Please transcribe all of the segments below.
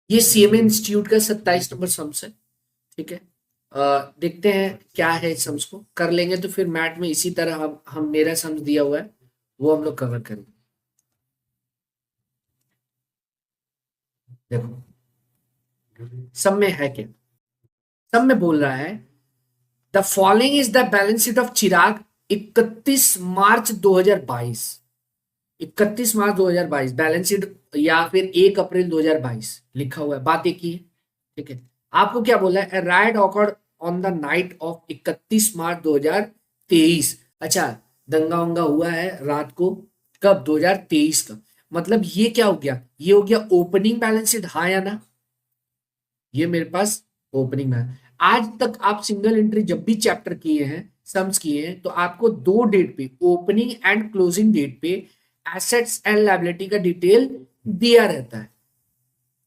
ये CMA institute का 27 number sums है। ठीक है, देखते हैं क्या है इस सम्स को कर लेंगे तो फिर मैथ में इसी तरह हम मेरा सम्स दिया हुआ है वो हम लोग कवर करेंगे। देखो सब में है क्या, सब में बोल रहा है the following is the balance sheet of Chirag 31 March 2022। 31 March 2022 balance sheet या फिर 1 अप्रैल 2022 लिखा हुआ है, बात एक ही है। ठीक है, आपको क्या बोला है, right awkward on the night of 31 March 2023। अच्छा, दंगा वंगा हुआ है रात को, कब, 2023 का। मतलब ये क्या हो गया, ये हो गया ओपनिंग बैलेंस शीट, हाँ या ना। ये मेरे पास ओपनिंग में है। आज तक आप सिंगल एंट्री जब भी चैप्टर किए हैं, सम्स किए हैं, तो आपको दो डेट पे, ओपनिंग एंड क्लोजिंग डेट पे एसेट्स एंड लायबिलिटी का डिटेल दिया रहता है।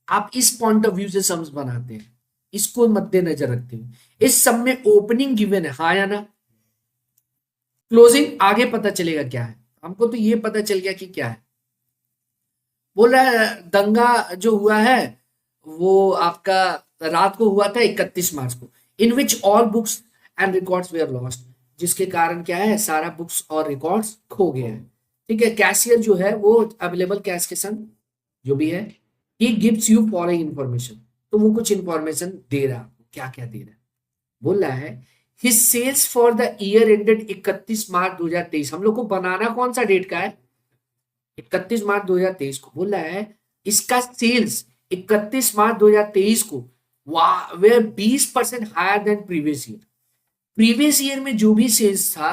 आप इस पॉइंट ऑफ व्यू से सम्स बनाते हैं, इसको मद्देनजर रखते हुए। इस सम में ओपनिंग गिवन है, हाँ या ना। क्लोजिंग आगे पता चलेगा क्या है, हमको तो ये पता चल गया कि क्या है। बोल रहा है दंगा जो हुआ है वो आपका रात को हुआ था 31 मार्च को, in which all books and records were lost, जिसके कारण क्या है, सारा बुक्स और रिकॉर्ड्स खो गए हैं। ठीक है, कैशियर जो है वो अवेलेबल कैश के संग जो भी है, he gives you following information, तो वो कुछ इंफॉर्मेशन दे रहा है, क्या क्या दे रहा है। बोल रहा है his sales for the year ended 31 March 2023। हम लोग को बनाना कौन सा डेट का है, 31 मार्च 2023 को। बोल रहा है इसका सेल्स 31 मार्च 2023 को were 20% higher than previous year. Previous year में जो भी सेल्स था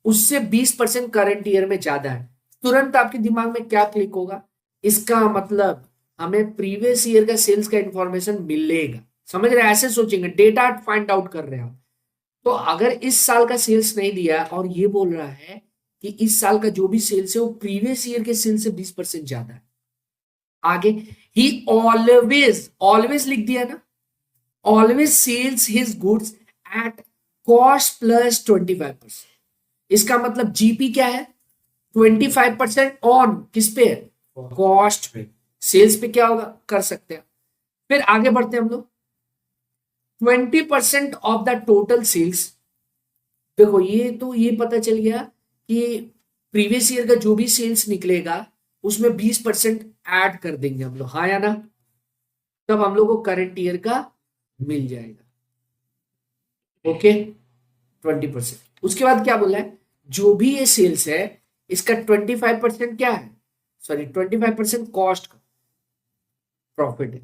उससे 20% करंट ईयर में ज्यादा है। तुरंत आपके दिमाग में क्या क्लिक होगा, इसका मतलब हमें प्रीवियस ईयर का सेल्स का इंफॉर्मेशन मिलेगा। समझ रहे हैं, ऐसे सोचेंगे, डेटा फाइंड आउट कर रहे हैं हम। तो अगर इस साल का सेल्स नहीं दिया और ये बोल रहा है कि इस साल का जो भी सेल्स है वो प्रीवियस ईयर के सेल्स से 20% ज्यादा है। आगे, ही ऑलवेज, ऑलवेज लिख दिया ना, always sales his goods at cost plus 25%। इसका मतलब जीपी क्या है, 25% ऑन किस पे है, कॉस्ट पे। सेल्स पे क्या होगा, कर सकते हैं। फिर आगे बढ़ते हैं हम लोग, 20% ऑफ द टोटल सेल्स। देखो ये तो ये पता चल गया कि प्रीवियस ईयर का जो भी सेल्स निकलेगा उसमें 20% ऐड कर देंगे हम लोग, हाँ या ना। तब हम लोग को करंट ईयर का मिल जाएगा। ओके, 20%। उसके बाद क्या बोला है, जो भी ये सेल्स है इसका 25% क्या है, सॉरी 25% कॉस्ट का प्रॉफिट है।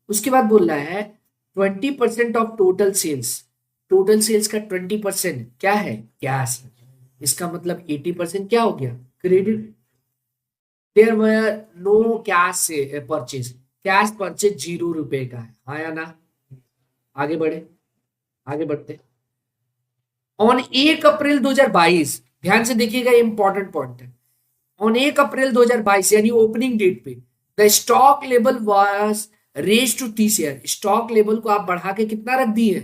उसके बाद बोल रहा है 20% of total sales, total sales का 20% क्या है, कैश है। इसका मतलब 80% क्या हो गया, credit. There were no cash से परचेज, कैश परचेज 0 रुपए का है, हाँ या ना। आगे बढ़े, आगे बढ़ते। ऑन 1 अप्रैल 2022, ध्यान से देखिएगा, इंपॉर्टेंट पॉइंट है। ऑन 1 अप्रैल 2022 यानी ओपनिंग डेट पे the stock level was raise to 30,000। Stock level को आप बढ़ा के कितना रख दिए,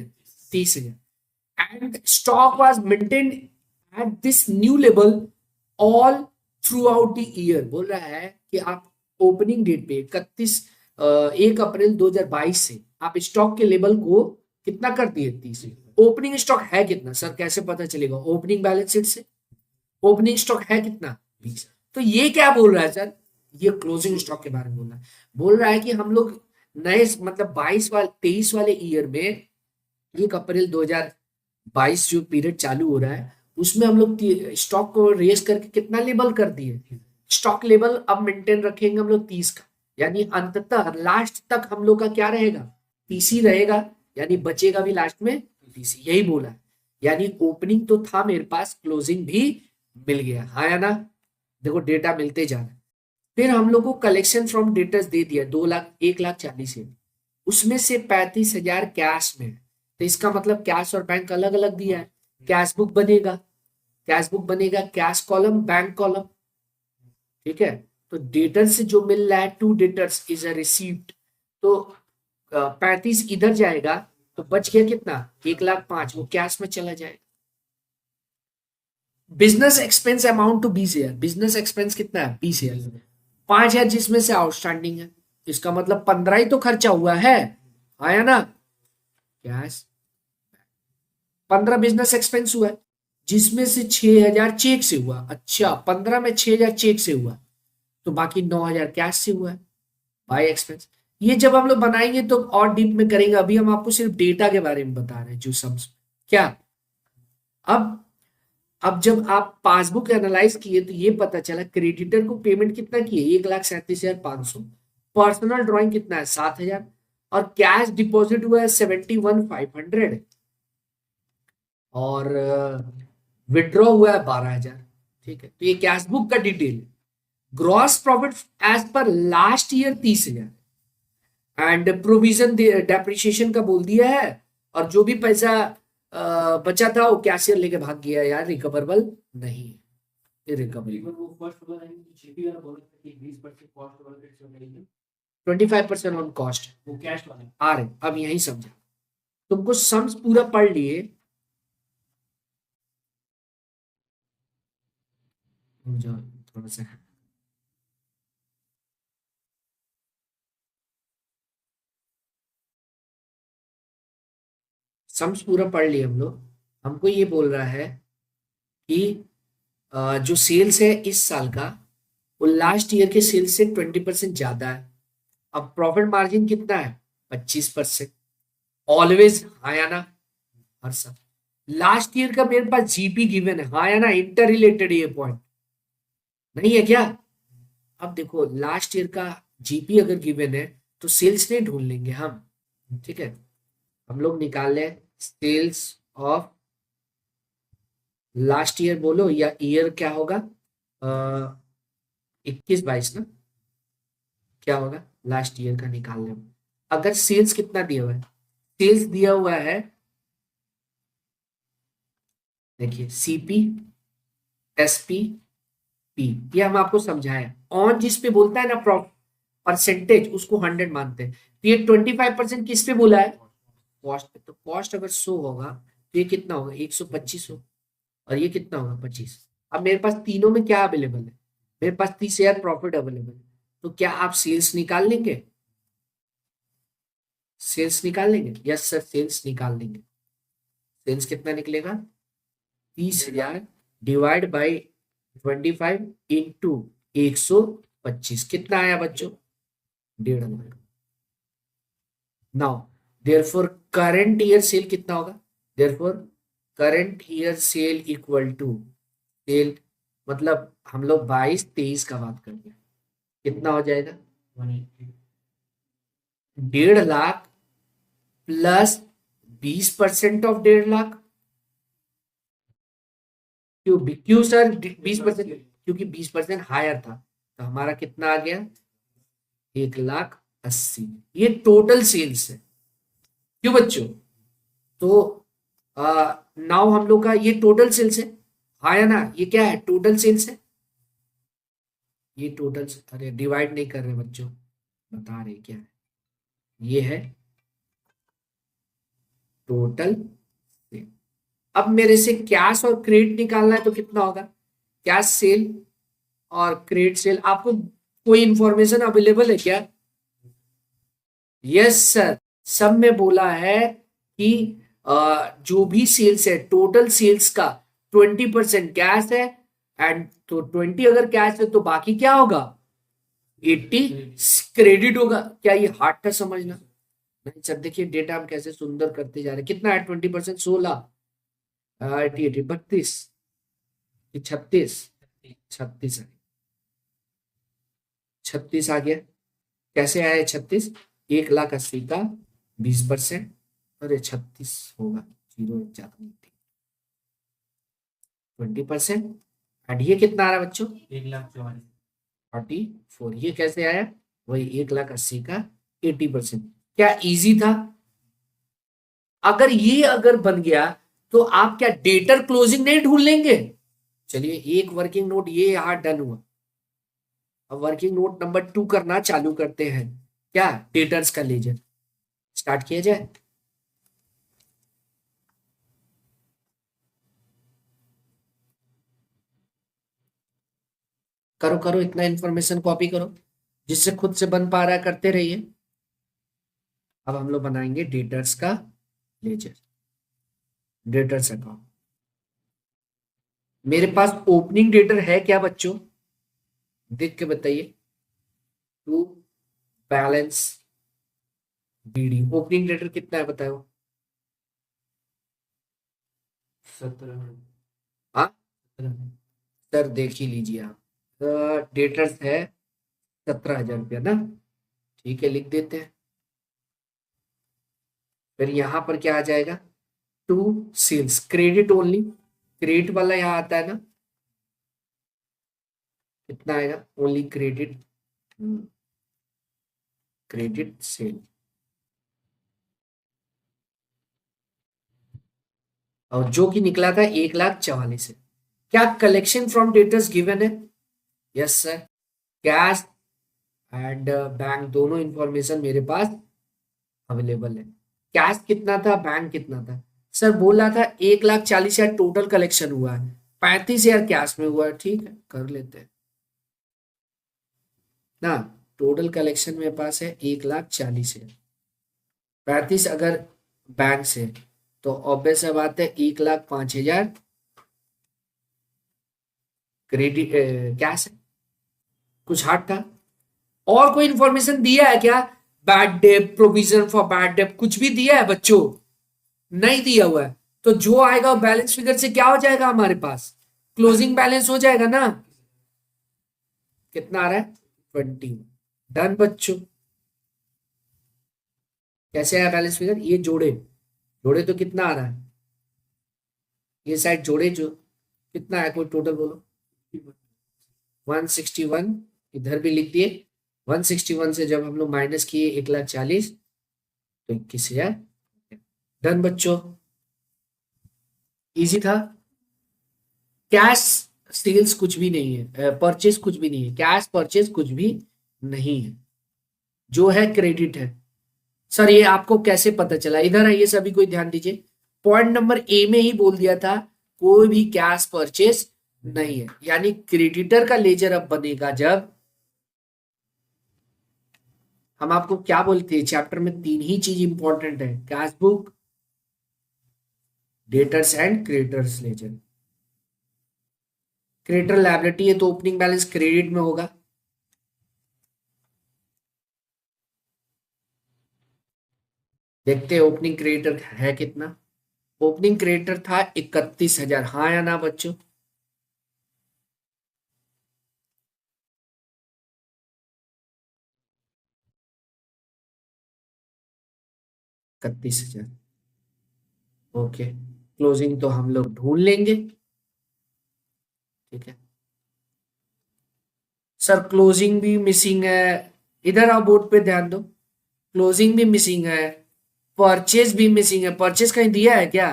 30,000। And stock was maintain at this new level all throughout the year. बोल रहा है कि आप ओपनिंग डेट पे 1 अप्रैल 2022 से आप स्टॉक के लेवल को कितना कर दिए, 30। ओपनिंग स्टॉक है कितना सर, कैसे पता चलेगा, ओपनिंग बैलेंस शीट से। ओपनिंग स्टॉक है कितना, 20। तो ये क्या बोल रहा है सर, ये क्लोजिंग स्टॉक के बारे में बोल रहा है। बोल रहा है कि हम लोग नए मतलब 23 वाले ईयर में 1 अप्रैल 2022 जो पीरियड चालू हो रहा है उसमें हम लोग स्टॉक को रेस करके कितना लेवल कर दिए, स्टॉक लेवल अब मेंटेन रखेंगे हम लोग 30 का। यानी अंततः लास्ट तक हम लोग का क्या रहेगा, 30 ही रहेगा, यानी बचेगा भी लास्ट में 30। यही बोला है, यानी ओपनिंग तो था मेरे पास, क्लोजिंग भी मिल गया, हाँ या ना। देखो डेटा मिलते जा रहा है। फिर हम लोग को कलेक्शन फ्रॉम डेटर्स दे दिया 2 लाख, 1,40,000, उसमें से 35,000 कैश में है। तो इसका मतलब कैश और बैंक अलग अलग दिया है। कैश बुक बनेगा, कैश बुक बनेगा, कैश कॉलम, बैंक कॉलम। ठीक है, तो डेटर से जो मिल रहा है, to debtors is a receipt, तो 35 इधर जाएगा तो बच गया कितना, 1,05,000, वो कैश में चला जाएगा। Business expense amount to 20,000, business expense कितना है, 20,000। 5,000 जिसमें से आउटस्टैंडिंग है, इसका मतलब 15 ही तो खर्चा हुआ है, आया ना। कैश 15 बिजनेस एक्सपेंस हुआ है, जिसमें से 6,000 चेक से हुआ। अच्छा, 15 में 6,000 चेक से हुआ, तो बाकी 9,000 कैश से हुआ है बाय एक्सपेंस। ये जब हम लोग बनाएंगे तो और डीप में करेंगे, अभी हम आपको सिर्फ डेटा के बारे में बता रहे हैं जो सम्स। क्या अब अब जब आप पासबुक एनालाइज किए तो ये पता चला क्रेडिटर को पेमेंट कितना किए, 1,37,500। पर्सनल ड्राइंग कितना है, 7,000। और कैश डिपॉजिट हुआ है 71,500। और विड्रॉ हुआ है 12,000। ठीक है, तो ये कैश बुक का detail. Gross profit as per last year 30,000। And provision depreciation का बोल दिया है। और जो भी पैसा बचा था वो कैशियर लेके भाग गया यार, रिकवरेबल नहीं है, रिकवरेबल। 25% ऑन कॉस्ट, वो कैश वाला आ रहे। अब यही समझा, तुमको सम्स पूरा पढ़ लिए। थोड़ा सा सम्स पूरा पढ़ लिए हम लोग। हमको ये बोल रहा है कि जो सेल्स है इस साल का, वो लास्ट ईयर के सेल्स से 20% ज्यादा है। अब प्रॉफिट मार्जिन कितना है, 25%। ऑलवेज, हाँ या ना, हर साल। लास्ट ईयर का मेरे पास जीपी गिवन है, हाँ या ना, इंटर रिलेटेड ये पॉइंट नहीं है क्या। अब देखो लास्ट ईयर का जीपी अगर गिवन है तो सेल्स नहीं ढूंढ लेंगे हम। ठीक है, हम लोग निकाल लें सेल्स ऑफ लास्ट ईयर, बोलो या ईयर क्या होगा, 21-22 ना, क्या होगा लास्ट ईयर का निकालने में। अगर सेल्स कितना दिया हुआ है, सेल्स दिया हुआ है, देखिए सीपी एसपी पी, ये हम आपको समझाया। ऑन जिस पे बोलता है ना परसेंटेज, उसको 100 मानते हैं। तो ये 25% किस पे बोला है, कॉस्ट पे। तो कॉस्ट अगर 100 होगा तो ये कितना होगा, 125 हो। और ये कितना होगा, 25। अब मेरे पास तीनों में क्या अवेलेबल है, मेरे पास 30,000 प्रॉफिट अवेलेबल है। तो क्या आप सेल्स निकाल लेंगे, सेल्स निकाल लेंगे, यस सर सेल्स निकाल लेंगे। सेल्स कितना निकलेगा, 30,000 डिवाइड बाई 25 इंटू 125, कितना आया बच्चों, 1.5 lakh. Now therefore current year sale कितना होगा, therefore current year sale equal to sale, मतलब हम लोग 22-23 का बात कर रहे हैं, कितना हो जाएगा, 1.5 लाख प्लस 20% ऑफ 1.5 लाख। क्यों सर 20%, क्योंकि 20% हायर था, तो हमारा कितना आ गया, 1,80,000। ये टोटल सेल्स है, क्यों बच्चों। तो नाउ हम लोग का ये टोटल सेल्स है, हाँ या ना, ये क्या है, टोटल सेल्स है। ये टोटल, अरे डिवाइड नहीं कर रहे बच्चों, बता रहे क्या है, ये है टोटल। अब मेरे से कैश और क्रेडिट निकालना है, तो कितना होगा, कैश सेल और क्रेडिट सेल। आपको कोई इंफॉर्मेशन अवेलेबल है क्या, यस सर। सब में बोला है कि जो भी सेल्स है, टोटल सेल्स का 20% कैश है। एंड तो 20 अगर कैश है तो बाकी क्या होगा, 80 क्रेडिट होगा। क्या ये हार्ड था समझना, नहीं सर। देखिए डेटा हम कैसे सुंदर करते जा रहे हैं। कितना है 20%, 16, 80, 32, 36, 36 है, 36 आ गया। कैसे आया 36, 1,80,000 का 20%, अरे 36 होगा, जीरो ज्यादा नहीं, 20%। एंड ये कितना आ रहा है बच्चों, 1,44। ये कैसे आया, वही 1,80,000 का 80%। क्या इजी था, अगर ये अगर बन गया तो आप क्या डेटर क्लोजिंग नहीं ढूंढ लेंगे। चलिए एक वर्किंग नोट ये यहां डन हुआ। अब वर्किंग नोट नंबर 2 करना चालू करते हैं, क्या डेटर्स का लेजर स्टार्ट किया जाए। करो करो, इतना इंफॉर्मेशन कॉपी करो। जिससे खुद से बन पा रहा है करते रहिए। अब हम लोग बनाएंगे डेटर्स का लेजर, डेटर्स अकाउंट। मेरे पास ओपनिंग डेटर है क्या बच्चों? देख के बताइए। To balance BD, opening debtor कितना है बताओ? 17। हाँ, सर देख ही लीजिए आप। डेटर्स है 17,000 रुपया ना। ठीक है, लिख देते हैं। फिर यहाँ पर क्या आ जाएगा? To sales credit only, credit वाला यहाँ आता है ना, कितना आएगा? Only credit, credit sale. और जो कि निकला था 1,44,000 है। क्या कलेक्शन फ्रॉम डेटर्स गिवन है? Yes sir. Cash and bank दोनों इंफॉर्मेशन मेरे पास अवेलेबल है। कैश कितना था, बैंक कितना था? सर बोला था 1,40,000 टोटल कलेक्शन हुआ है, 35,000 कैश में हुआ है। ठीक है, कर लेते हैं ना। टोटल कलेक्शन मेरे पास है 1,40,000, 35 अगर बैंक से, तो ऑब्वियस सा बात है 1,05,000 क्रेडिट कैश है। कुछ हार्ड था? और कोई इंफॉर्मेशन दिया है क्या? Bad debt, provision for bad debt, कुछ भी दिया है बच्चों? नहीं दिया हुआ है। तो जो आएगा बैलेंस फिगर से क्या हो जाएगा हमारे पास? क्लोजिंग बैलेंस हो जाएगा ना। कितना आ रहा है? 20। डन बच्चों। कैसे आया बैलेंस फिगर? ये जोड़े, जोड़े तो कितना आ रहा है? ये साइड जोड़े जो, कितना है? कोई टोटल बोलो। 161। इधर भी लिख दिए। 161 से जब हम लोग माइनस किए 1,40,000, तो 21,000। डन बच्चों, इजी था। कैश सेल्स कुछ भी नहीं है, परचेज कुछ भी नहीं है, कैश परचेज कुछ भी नहीं है, जो है क्रेडिट है। सर ये आपको कैसे पता चला? इधर आइए सभी, कोई ध्यान दीजिए। पॉइंट नंबर ए में ही बोल दिया था कोई भी कैश परचेज नहीं है, यानी क्रेडिटर का लेजर अब बनेगा जब हम आपको क्या बोलते हैं, चैप्टर में तीन ही चीज इंपॉर्टेंट है, cash book, debtors and creditors ledger. Creditor liability है तो ओपनिंग बैलेंस क्रेडिट में होगा। देखते हैं ओपनिंग क्रेडिटर है कितना। ओपनिंग क्रेडिटर था 31,000, हाँ या ना बच्चों? 31,000। ओके, क्लोजिंग तो हम लोग ढूंढ लेंगे। ठीक है सर, क्लोजिंग भी मिसिंग है। इधर आप बोर्ड पे ध्यान दो। क्लोजिंग भी मिसिंग है, परचेज भी मिसिंग है। परचेज कहीं दिया है क्या?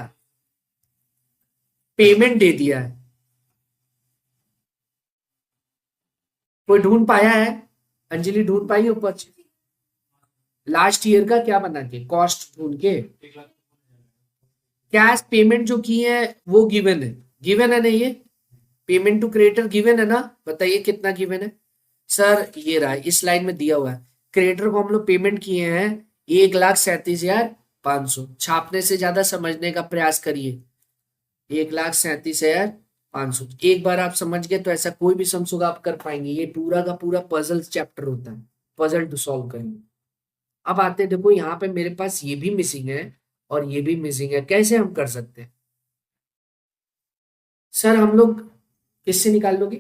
पेमेंट दे दिया है। कोई ढूंढ पाया है? अंजलि ढूंढ पाई हो परचेज? लास्ट ईयर का क्या बना के कॉस्ट ढूंढ के? कैश पेमेंट जो की है वो गिवन है, गिवन है ना ये? पेमेंट टू क्रेडिटर गिवन है ना? बताइए कितना गिवन है? सर ये रहा, इस लाइन में दिया हुआ है। क्रेडिटर को हम लोग पेमेंट किए हैं 1,37,500। छापने से ज्यादा समझने का प्रयास करिए। 1,37,500 एक बार आप समझ गए तो ऐसा कोई भी सम आप कर पाएंगे। ये पूरा का पूरा पजल चैप्टर होता है, पजल टू सॉल्व करेंगे। अब आते हैं, देखो यहाँ पे मेरे पास ये भी मिसिंग है और ये भी मिसिंग है, कैसे हम कर सकते हैं? सर हम लोग किससे निकाल लोगे?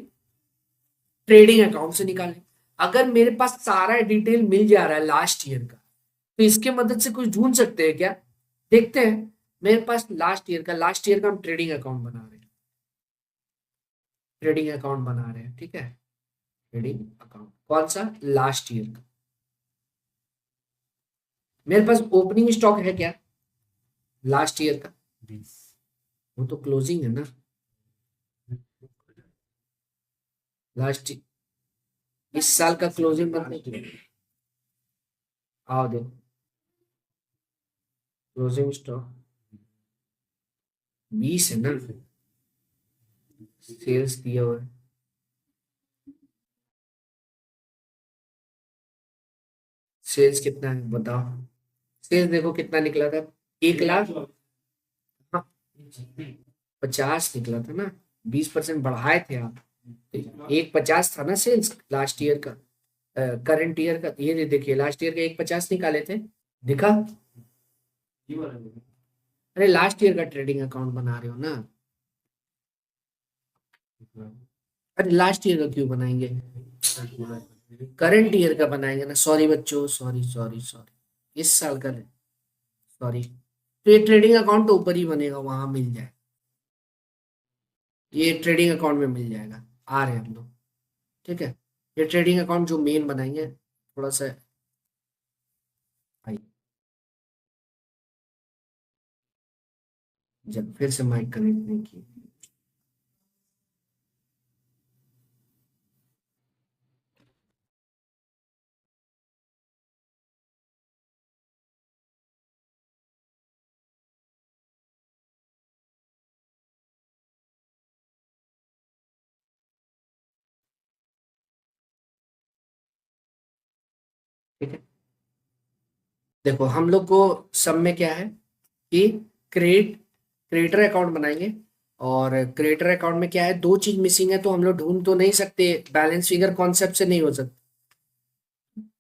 ट्रेडिंग अकाउंट से निकालें। अगर मेरे पास सारा डिटेल मिल जा रहा है लास्ट ईयर का, तो इसके मदद से कुछ ढूंढ सकते हैं क्या? देखते हैं। मेरे पास लास्ट ईयर का हम ट्रेडिंग अकाउंट बना रहे हैं, ट्रेडिंग अकाउंट बना रहे हैं। ठीक है, ट्रेडिंग अकाउंट कौन सा? लास्ट ईयर का। मेरे पास ओपनिंग स्टॉक है क्या लास्ट ईयर का? वो तो क्लोजिंग है ना। लास्ट इस साल का क्लोजिंग मतलब, आओ देखो, क्लोजिंग स्टॉक 20 है ना, सेल्स दिया हुआ है। सेल्स कितना है बताओ। सेल्स देखो कितना निकला था, 1 लाख, हाँ 50 निकला था ना, 20% बढ़ाए थे आप। 150 था ना सेल्स लास्ट ईयर का, करंट ईयर का, ये देखिए लास्ट ईयर का 150 निकाले थे, दिखा। अरे लास्ट ईयर का ट्रेडिंग अकाउंट बना रहे हो ना, अरे लास्ट ईयर का क्यों बनाएंगे, करंट ईयर का बनाएंगे ना, सॉरी बच्चों, सॉरी सॉरी सॉरी, इस साल का, सॉरी। तो ये ट्रेडिंग अकाउंट तो ऊपर ही बनेगा, वहां मिल जाए, ये ट्रेडिंग अकाउंट में मिल जाएगा, आ रहे हैं हम लोग, ठीक है। ये ट्रेडिंग अकाउंट जो मेन बनाएंगे, थोड़ा सा आइए, जब फिर से माइक कनेक्ट नहीं की, ठीक है। देखो हम लोग को सब में क्या है कि क्रिएटर अकाउंट बनाएंगे, और क्रिएटर अकाउंट में क्या है, दो चीज मिसिंग है, तो हम लोग ढूंढ तो नहीं सकते, बैलेंस फिगर कॉन्सेप्ट से नहीं हो सकता,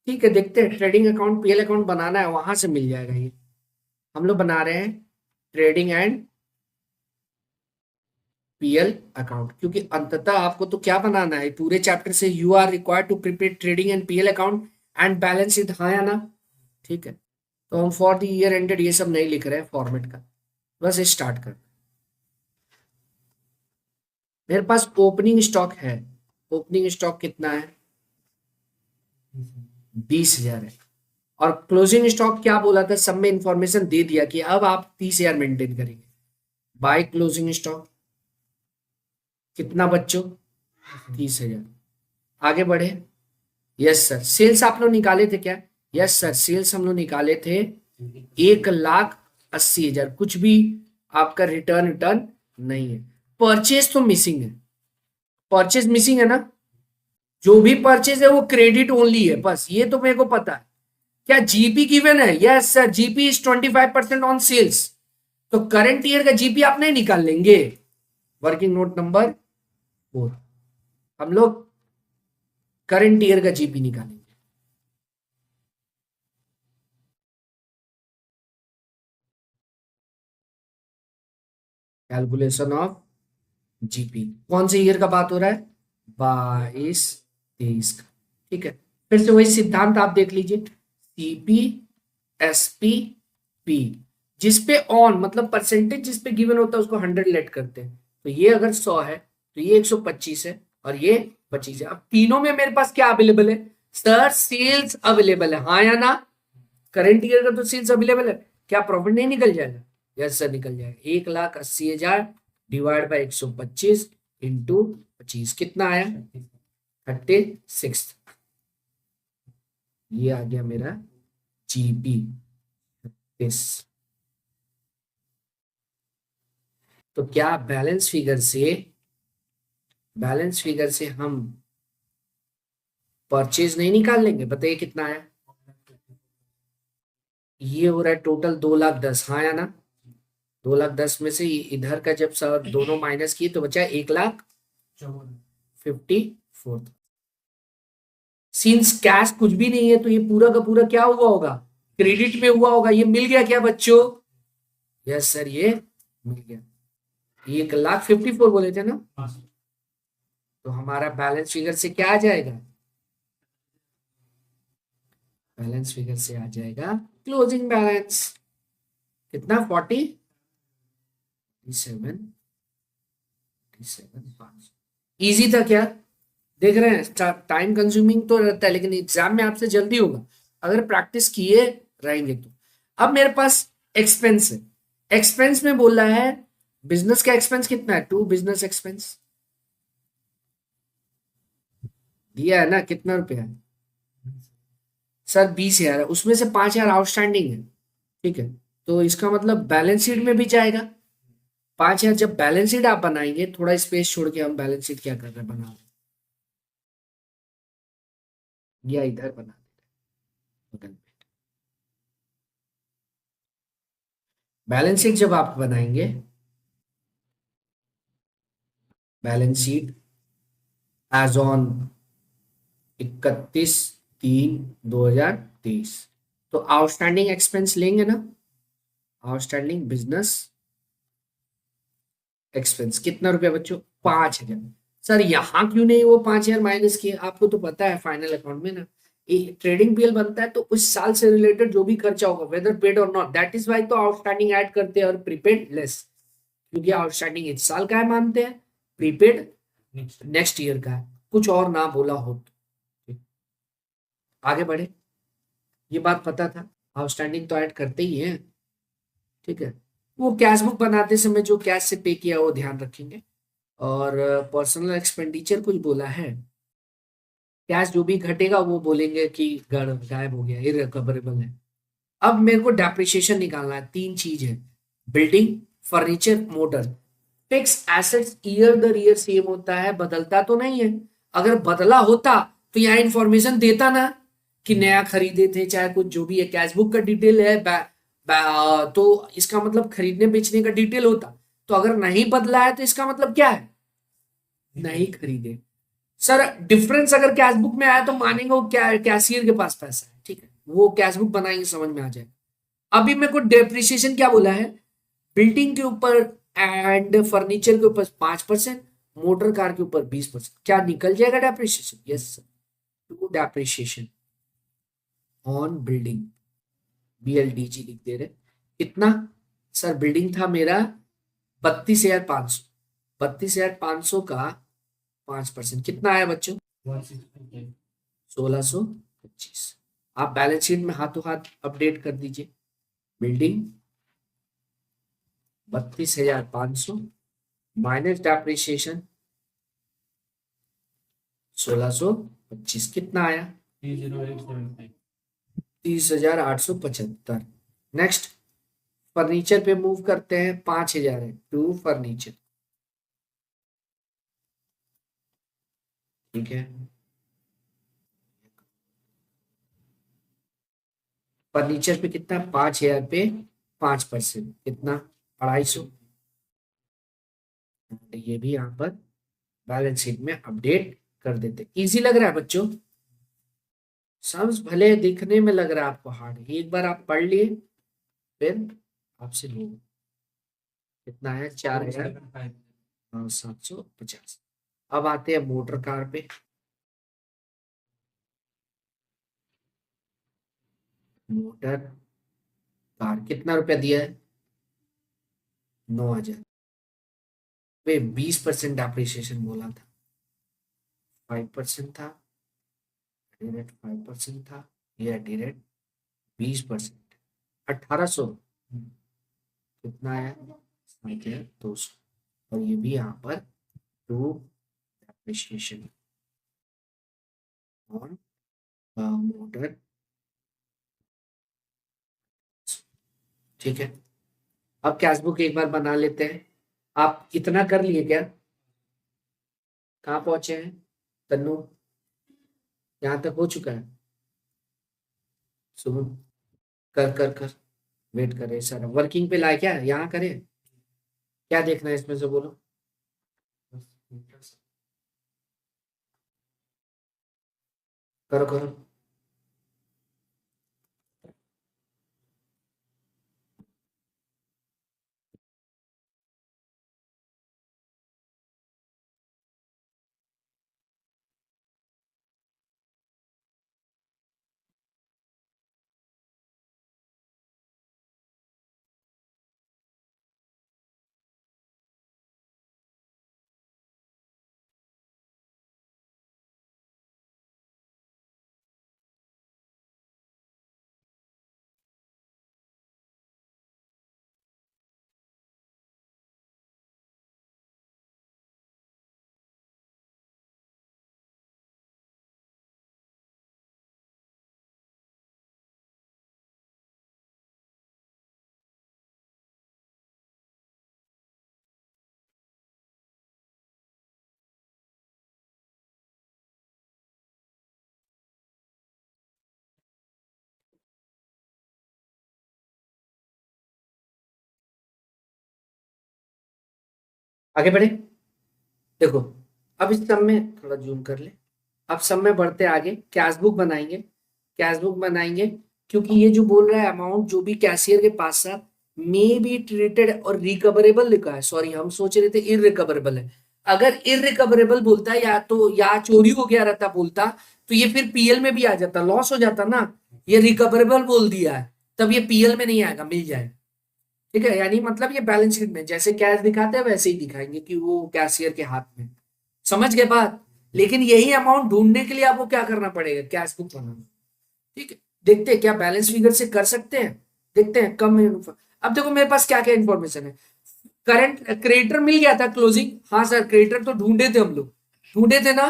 ठीक है। देखते हैं, ट्रेडिंग अकाउंट पीएल अकाउंट बनाना है, वहां से मिल जाएगा ये। हम लोग बना रहे हैं ट्रेडिंग एंड पीएल अकाउंट, क्योंकि अंततः आपको तो क्या बनाना है, पूरे चैप्टर से you are required to prepare trading and PL account and balance sheet, हाँ या ना, ठीक है। तो हम फॉर द ईयर एंडेड ये सब नहीं लिख रहे हैं फॉर्मेट का, बस स्टार्ट कर। मेरे पास ओपनिंग स्टॉक है, ओपनिंग स्टॉक कितना है, 20,000 है, और क्लोजिंग स्टॉक क्या बोला था, सब में इंफॉर्मेशन दे दिया कि अब आप 30,000 मेंटेन करेंगे। बाय क्लोजिंग स्टॉक कितना बच्चों, 30,000। आगे बढ़े, यस सर। सेल्स आप लोग निकाले थे क्या, यस सर, सेल्स हम लोग निकाले थे 1,80,000, कुछ भी आपका रिटर्न रिटर्न नहीं है। परचेज तो मिसिंग है, परचेज मिसिंग है ना, जो भी परचेज है वो क्रेडिट ओनली है, बस ये तो मेरे को पता है। क्या जीपी गिवन है, yes sir, GP is 25% on sales, तो करंट ईयर का जीपी आप नहीं निकाल लेंगे। वर्किंग नोट नंबर 4, हम लोग करंट ईयर का जीपी निकालेंगे। कैलकुलेशन ऑफ जीपी, कौन से ईयर का बात हो रहा है, 22-23 का, ठीक है। फिर से वही सिद्धांत आप देख लीजिए, सीपी एसपी पी, जिसपे ऑन मतलब परसेंटेज जिसपे गिवन होता है उसको 100 लेट करते हैं, तो ये अगर 100 है तो ये 125 है, और ये 25 है। अब तीनों में मेरे पास क्या अवेलेबल है, सर सेल्स अवेलेबल है, हाँ या ना, करंट ईयर का तो सेल्स अवेलेबल है, क्या प्रॉफिट नहीं निकल जाएगा, यस सर निकल जाएगा। 1,80,000 डिवाइड बाई 125 इंटू 25 कितना आया, 36, ये आ गया मेरा जीपी। इस तो क्या बैलेंस फिगर से हम परचेज नहीं निकाल लेंगे, बताइए कितना आया, ये हो रहा है टोटल 2,10,000, हाँ या ना, 2,10,000 में से इधर का जब सब दोनों माइनस किए तो बचा 1,54,000। सिंस कैश कुछ भी नहीं है तो ये पूरा का पूरा क्या हुआ होगा, क्रेडिट में हुआ होगा, ये मिल गया क्या बच्चों, यस सर ये मिल गया। 1,54,000 बोले थे ना, तो हमारा बैलेंस फिगर से क्या आ जाएगा, बैलेंस फिगर से आ जाएगा क्लोजिंग बैलेंस, कितना 47, 5। इजी था क्या, देख रहे हैं, टाइम कंज्यूमिंग तो रहता है लेकिन एग्जाम में आपसे जल्दी होगा अगर प्रैक्टिस किए रहेंगे तो। अब मेरे पास एक्सपेंस है, एक्सपेंस में बोल रहा है बिजनेस का एक्सपेंस कितना है, 2 बिजनेस एक्सपेंस दिया है ना, कितना रुपया है सर, 20,000 है, उसमें से 5,000 आउटस्टैंडिंग है, ठीक है। तो इसका मतलब बैलेंस शीट में भी जाएगा 5,000, जब बैलेंस शीट आप बनाएंगे, थोड़ा स्पेस छोड़ के हम बैलेंस शीट क्या कर रहे हैं बना रहे हैं, या इधर बना बगल में, बैलेंस शीट जब आप बनाएंगे, बैलेंस शीट एज ऑन 31/3/2023, तो आउटस्टैंडिंग एक्सपेंस लेंगे ना, आउटस्टैंडिंग बिजनेस एक्सपेंस कितना रुपया बच्चों, 5,000। सर यहाँ क्यों नहीं वो 5,000 माइनस किए, आपको तो पता है फाइनल अकाउंट में ना ट्रेडिंग पीएल बनता है तो उस साल से रिलेटेड जो भी खर्चा होगा वेदर पेड और नॉट, दैट इज वाई तो आउटस्टैंडिंग ऐड करते हैं और प्रीपेड लेस, क्योंकि आउटस्टैंडिंग इस साल का है मानते हैं, प्रीपेड नेक्स्ट ईयर का है, कुछ और ना बोला हो तो। आगे बढ़े, ये बात पता था, आउटस्टैंडिंग तो ऐड करते ही है, ठीक है। वो कैश बुक बनाते समय जो कैश से पे किया वो ध्यान रखेंगे, और पर्सनल एक्सपेंडिचर कुछ बोला है, कैश जो भी घटेगा वो बोलेंगे कि गायब हो गया, इररिकवरेबल है। अब मेरे को डेप्रिसिएशन निकालना है, तीन चीज है, building, furniture, motor. Fix assets year दर ईयर सेम होता है, बदलता तो नहीं है, अगर बदला होता तो यहाँ इंफॉर्मेशन देता ना कि नया खरीदे थे, चाहे कुछ जो भी है, कैश बुक का डिटेल है, तो इसका मतलब खरीदने बेचने का डिटेल होता, तो अगर नहीं बदला है तो इसका मतलब क्या है, नहीं खरीदे। सर डिफरेंस अगर कैश बुक में आया तो मानेंगे वो क्या कैशियर के पास पैसा है, ठीक है, वो कैश बुक बनाएंगे समझ में आ जाए। अभी मेरे को डेप्रिसिएशन क्या बोला है, बिल्डिंग के ऊपर एंड फर्नीचर के ऊपर 5%, मोटर कार के ऊपर 20%, क्या निकल जाएगा depreciation, yes sir, to depreciation on building, BLDG लिख दे रहे, कितना, सर बिल्डिंग था मेरा 32,500, 32,500 का 5% कितना आया बच्चों, 1,625। आप बैलेंस शीट में हाथों हाथ अपडेट कर दीजिए, बिल्डिंग 32,500 माइनस डेप्रिसिएशन 1,625 कितना आया, 30,875। नेक्स्ट फर्नीचर पे मूव करते हैं, 5,000 है, टू फर्नीचर, ठीक है, फर्नीचर पे कितना, 5,000 पे 5% कितना, 250। ये भी यहाँ पर बैलेंस शीट में अपडेट कर देते, इजी लग रहा है बच्चों, सब भले दिखने में लग रहा है आपको हार्ड, एक बार आप पढ़ लिए फिर आपसे लो, कितना है, 4,750। अब आते हैं मोटर कार पे, मोटर कार कितना रुपया दिया है, 9,000 पे 20% डेप्रिसिएशन बोला था, 5% था, डायरेक्ट 5% था, या डायरेक्ट 20%, 1,800 कितना है, 200, और ये भी यहाँ पर टू डेप्रिसिएशन ऑन मोटर, ठीक है। अब कैश बुक एक बार बना लेते हैं, आप इतना कर लिए क्या, कहाँ पहुंचे हैं तन्नू, यहाँ तक हो चुका है, सुनो, कर कर कर, वेट करे सर, वर्किंग पे लाए क्या, यहाँ करे, क्या देखना है इसमें से बोलो, करो करो। आगे बढ़े। देखो अब इस सब में थोड़ा जूम कर ले। अब सब में बढ़ते आगे, कैश बुक बनाएंगे। कैश बुक बनाएंगे क्योंकि ये जो बोल रहा है अमाउंट जो भी कैशियर के पास था मे बी ट्रीटेड और रिकवरेबल लिखा है, सॉरी हम सोच रहे थे इररिकवरेबल है। अगर इररिकवरेबल बोलता या तो या चोरी हो गया रहता बोलता तो ये फिर पीएल में भी आ जाता, लॉस हो जाता ना। ये रिकवरेबल बोल दिया है तब ये पीएल में नहीं आएगा, मिल जाएगा। ठीक है, यानी मतलब ये बैलेंस शीट में जैसे कैश दिखाते हैं वैसे ही दिखाएंगे कि वो कैशियर के हाथ में। समझ गए बात। लेकिन यही अमाउंट ढूंढने के लिए आपको क्या करना पड़ेगा, कैश बुक बनाना। ठीक है, देखते हैं क्या बैलेंस फिगर से कर सकते हैं। देखते हैं कम। अब देखो मेरे पास क्या क्या इंफॉर्मेशन है। करंट क्रेडिटर मिल गया था क्लोजिंग, हाँ सर क्रेडिटर तो ढूंढे थे हम लोग, ढूंढे थे ना।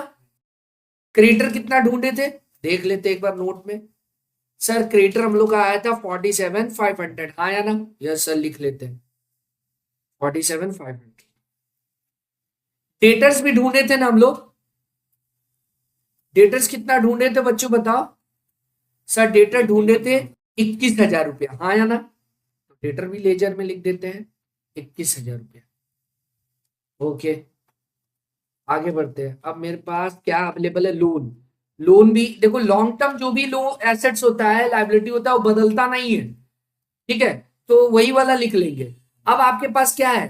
क्रेडिटर कितना ढूंढे थे देख लेते एक बार नोट में। सर क्रेडिटर हम लोग का आया था 47,500, हाँ या ना। यस सर लिख लेते हैं 47,500। डेटर्स भी ढूंढे थे ना हम लोग। डेटर्स कितना ढूंढे थे बच्चों बताओ। सर डेटर ढूंढे थे 21,000 रुपया, हाँ या ना। तो डेटर भी लेजर में लिख देते हैं 21,000 रुपया। ओके आगे बढ़ते हैं। अब मेरे पास क्या अवेलेबल है, लोन। लोन भी देखो लॉन्ग टर्म जो भी लो एसेट्स होता है लाइबिलिटी होता है वो बदलता नहीं है। ठीक है, तो वही वाला लिख लेंगे। अब आपके पास क्या है,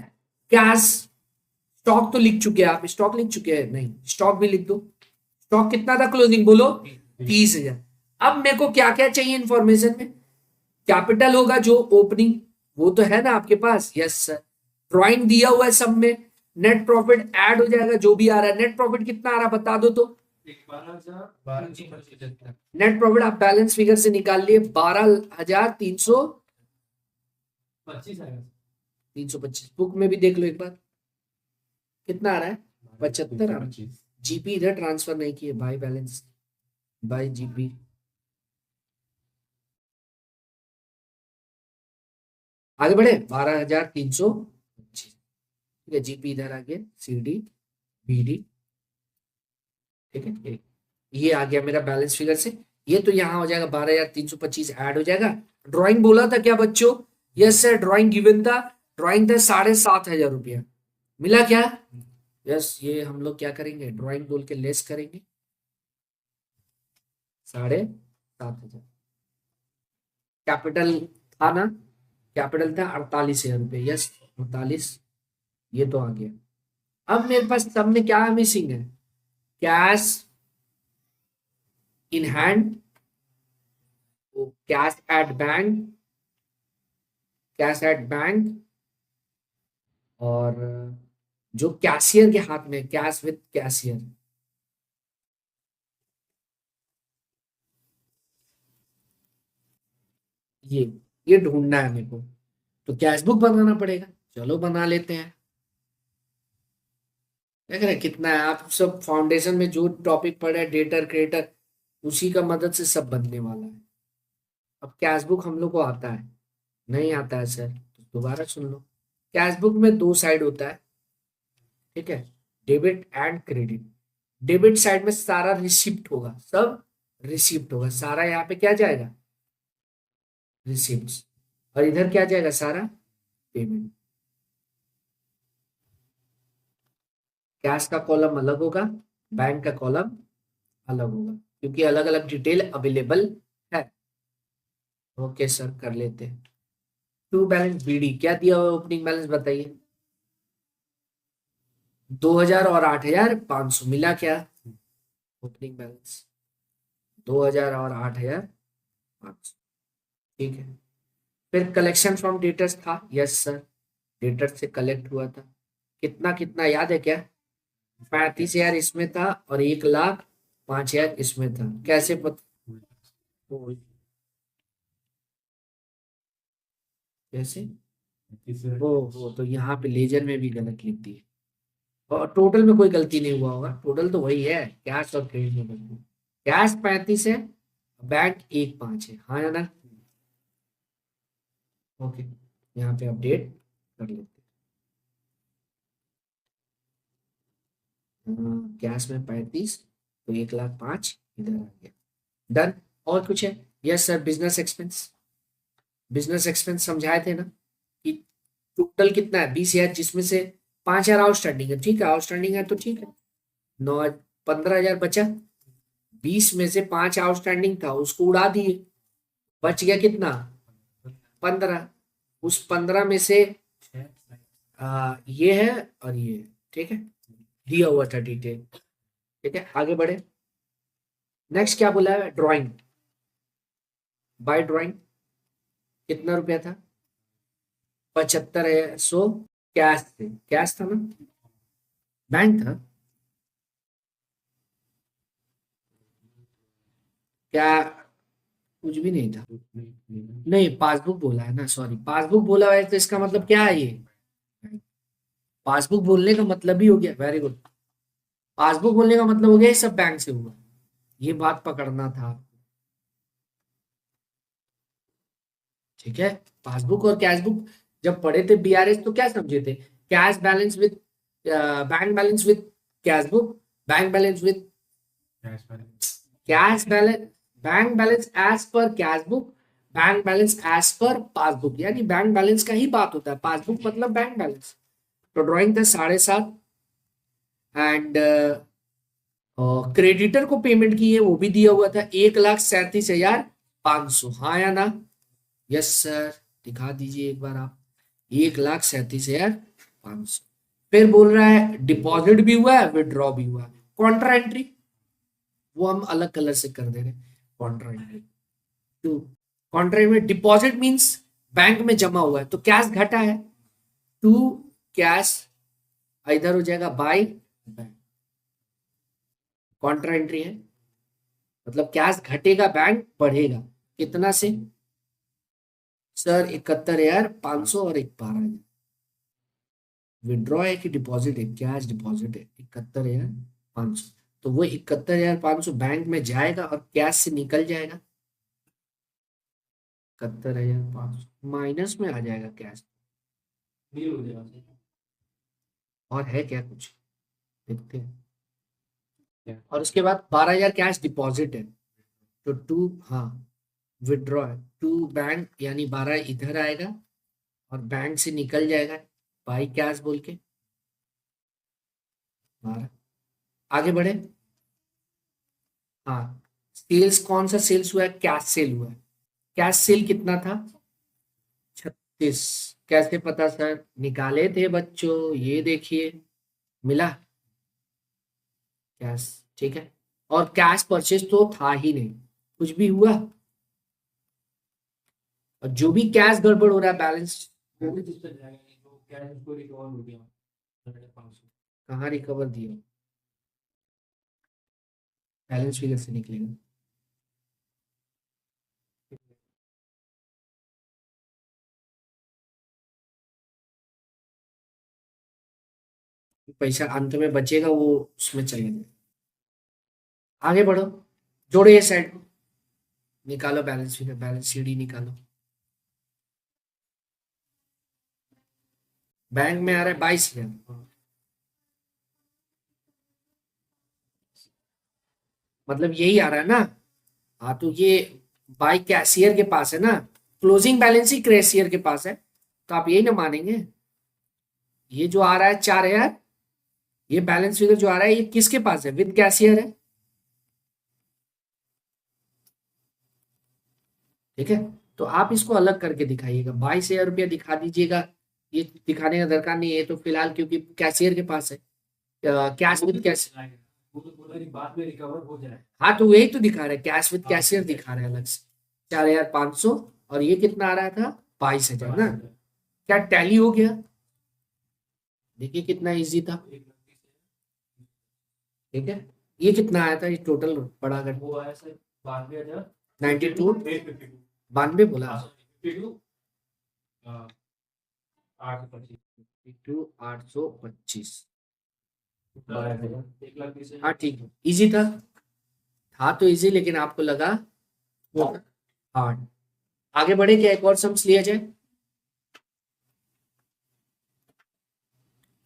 कैश। स्टॉक तो लिख चुके हैं आप, स्टॉक लिख चुके हैं, नहीं स्टॉक भी लिख दो। स्टॉक कितना था क्लोजिंग बोलो, 30,000। अब मेरे को क्या क्या चाहिए इंफॉर्मेशन में। कैपिटल होगा जो ओपनिंग, वो तो है ना आपके पास, यस सर। ड्राइंग दिया हुआ है सब में। नेट प्रॉफिट ऐड हो जाएगा जो भी आ रहा है। नेट प्रॉफिट कितना आ रहा है बता दो तो। नेट प्रॉफिट आप बैलेंस फिगर से निकाल लिए 12,325। बुक में भी देख लो एक बार कितना आ रहा है, 75 आ रहा है। जीपी इधर ट्रांसफर नहीं किए भाई, बैलेंस बाय जीपी। आगे बढ़े 12,325। ठीक है, जीपी इधर आ गया, सीडी बीडी। ठीक है, ये आ गया मेरा बैलेंस फिगर से। ये तो यहाँ हो जाएगा 12,325 ऐड हो जाएगा। ड्राइंग बोला था क्या बच्चों, यस सर ड्राइंग गिवन था। ड्राइंग था 7,500 रुपया, मिला क्या। यस ये हम लोग क्या करेंगे, ड्राइंग बोल के लेस करेंगे 7,500। कैपिटल था ना, कैपिटल था 48,000 रुपये, यस 48। ये तो आ गया। अब मेरे पास सब में क्या मिसिंग है, cash in hand, cash at bank, cash at bank, और जो कैशियर के हाथ में कैश विद कैशियर। ये ये ढूंढना है मेरे को, तो कैश बुक बनाना पड़ेगा। चलो बना लेते हैं। देख रहे हैं कितना है, आप सब फाउंडेशन में जो टॉपिक पढ़े डेटर क्रेडिटर उसी का मदद से सब बनने वाला है। अब कैश बुक हम लोग को आता है, नहीं आता है सर तो दोबारा सुन लो। कैश बुक में दो साइड होता है, ठीक है, debit and credit. Debit side में सारा रिसिप्ट होगा, सब रिसिप्ट होगा सारा, यहाँ पे क्या जाएगा रिसिप्ट, और इधर क्या जाएगा सारा पेमेंट। कैश का कॉलम अलग होगा, बैंक का कॉलम अलग होगा, क्योंकि अलग अलग डिटेल अवेलेबल है। ओके सर कर लेते हैं। टू बैलेंस बीडी क्या दिया हुआ ओपनिंग बैलेंस बताइए। 2,000 और 8,500 मिला क्या ओपनिंग बैलेंस, 2,000 और 8,500। ठीक है, फिर कलेक्शन फ्रॉम डेटर्स था, यस सर डेटर से कलेक्ट हुआ था। कितना कितना याद है क्या, 35,000 इसमें था और 1,05,000 इसमें था। कैसे कैसे वो तो यहाँ पे लेजर में भी गलत लिख दी है। और टोटल में कोई गलती नहीं हुआ होगा, टोटल तो वही है, कैश और क्रेडिट में गलती। कैश 35 है, बैंक 1,5 है, हाँ या ना। ओके यहाँ पे अपडेट कर लेते हैं। कैश में 35 तो 1,05,000 इधर आ गया, डन। और कुछ है, yes sir business expense. Business expense समझाए थे ना कि टोटल कितना है 20,000, जिसमें से 5,000 आउटस्टैंडिंग है, ठीक है, आउटस्टैंडिंग है तो ठीक है। 9, 15,000 बचा। 20 में से 5 आउटस्टैंडिंग था, उसको उड़ा दिए, बच गया कितना? 15। उस 15 में से ये है और ये, ठीक है, दिया हुआ था डिटेल। ठीक है, आगे बढ़े। नेक्स्ट क्या बोला है? ड्राइंग। बाय ड्राइंग कितना रुपया था? 75,100 कैश थे, कैश था ना, बैंक था क्या? कुछ भी नहीं था। नहीं, पासबुक बोला है ना, सॉरी, पासबुक बोला है तो इसका मतलब क्या है? ये पासबुक बोलने का मतलब ही हो गया, वेरी गुड। पासबुक बोलने का मतलब हो गया ये सब बैंक से हुआ, ये बात पकड़ना था। ठीक है, पासबुक और कैश बुक जब पढ़े थे बीआरएस तो क्या समझे थे? Cash balance with bank balance with cash book, bank balance with cash balance, bank balance as per cash book, bank balance as per passbook, यानी बैंक बैलेंस का ही बात होता है, पासबुक मतलब बैंक बैलेंस। तो ड्राइंग था 7.5, एंड क्रेडिटर को पेमेंट की है वो भी दिया हुआ था 1,37,500, हाँ या ना? यस सर, दिखा दीजिए एक बार आप, 1,37,500। फिर बोल रहा है डिपॉजिट भी हुआ है, विड्रॉ भी हुआ है। कॉन्ट्रा एंट्री वो हम अलग कलर से कर दे रहे हैं, कॉन्ट्रा एंट्री टू। कॉन्ट्रा में डिपॉजिट मींस बैंक में जमा हुआ है, तो कैश घटा है, टू कैश इधर हो जाएगा बाय बैंक। कॉन्ट्रा एंट्री है मतलब कैश घटेगा, बैंक बढ़ेगा, कितना से? सर 71,500 और एक 12,000। विड्रॉ है कि डिपॉजिट है? कैश डिपॉजिट है, 71,500, तो वो 71,500 बैंक में जाएगा और कैश से निकल जाएगा। 71,500 माइनस में आ जाएगा कैश, और है क्या कुछ? देखते हैं। और उसके बाद 12,000 कैश डिपॉजिट है, तो टू, हाँ, विड्रॉ है टू बैंक, यानी 12 इधर आएगा और बैंक से निकल जाएगा बाई कैश बोल के 12। आगे बढ़े। हाँ, सेल्स कौन सा सेल्स हुआ है? कैश सेल हुआ है। कैश सेल कितना था? 36। कैसे पता सर? निकाले थे बच्चों, ये देखिए, मिला कैश, ठीक है। और कैश परचेज तो था ही नहीं, कुछ भी हुआ, और जो भी कैश गड़बड़ हो रहा है बैलेंस, कहाँ रिकवर दिया? बैलेंस फिगर से निकलेगा। पैसा अंत में बचेगा वो उसमें चलेगा। आगे बढ़ो, जोड़ो ये साइड को, निकालो बैलेंस फिगर, बैलेंस शीट ही निकालो। बैंक में आ रहा है 22,000, मतलब यही आ रहा है ना? हाँ, तो ये बाई कैशियर के पास है ना, क्लोजिंग बैलेंस ही कैशियर के पास है, तो आप यही ना मानेंगे। ये जो आ रहा है 4,000, ये बैलेंस फिगर जो आ रहा है ये किसके पास है? विद कैशियर है, ठीक है। तो आप इसको अलग करके दिखाइएगा, 22,000 रुपया दिखा दीजिएगा, ये दिखाने का दरकार नहीं है तो फिलहाल, क्योंकि कैशियर के पास है, कैश विद कैश, हाँ, तो यही तो दिखा रहा है, कैश विद कैशियर दिखा रहा है अलग से, 4,500। और ये कितना आ रहा था? 22,000 ना। क्या टैली हो गया? देखिए कितना इजी था, ठीक है। ये कितना आया था, ये टोटल पड़ा अगर? 92, 92 बोला, 825, हाँ ठीक है, इजी था तो इजी, लेकिन आपको लगा हार्ड। आगे बढ़े क्या, एक और सम्स लिया जाए?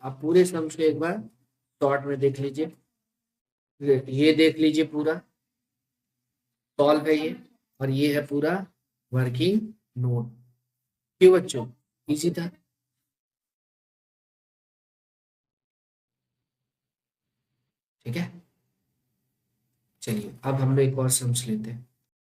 आप पूरे सम्स को एक बार शॉर्ट में देख लीजिए, ये देख लीजिए पूरा सॉल्व है ये, और ये है पूरा वर्किंग नोट। क्यों बच्चों, इजी था? ठीक है, चलिए अब हम लोग एक और सम्स लेते हैं।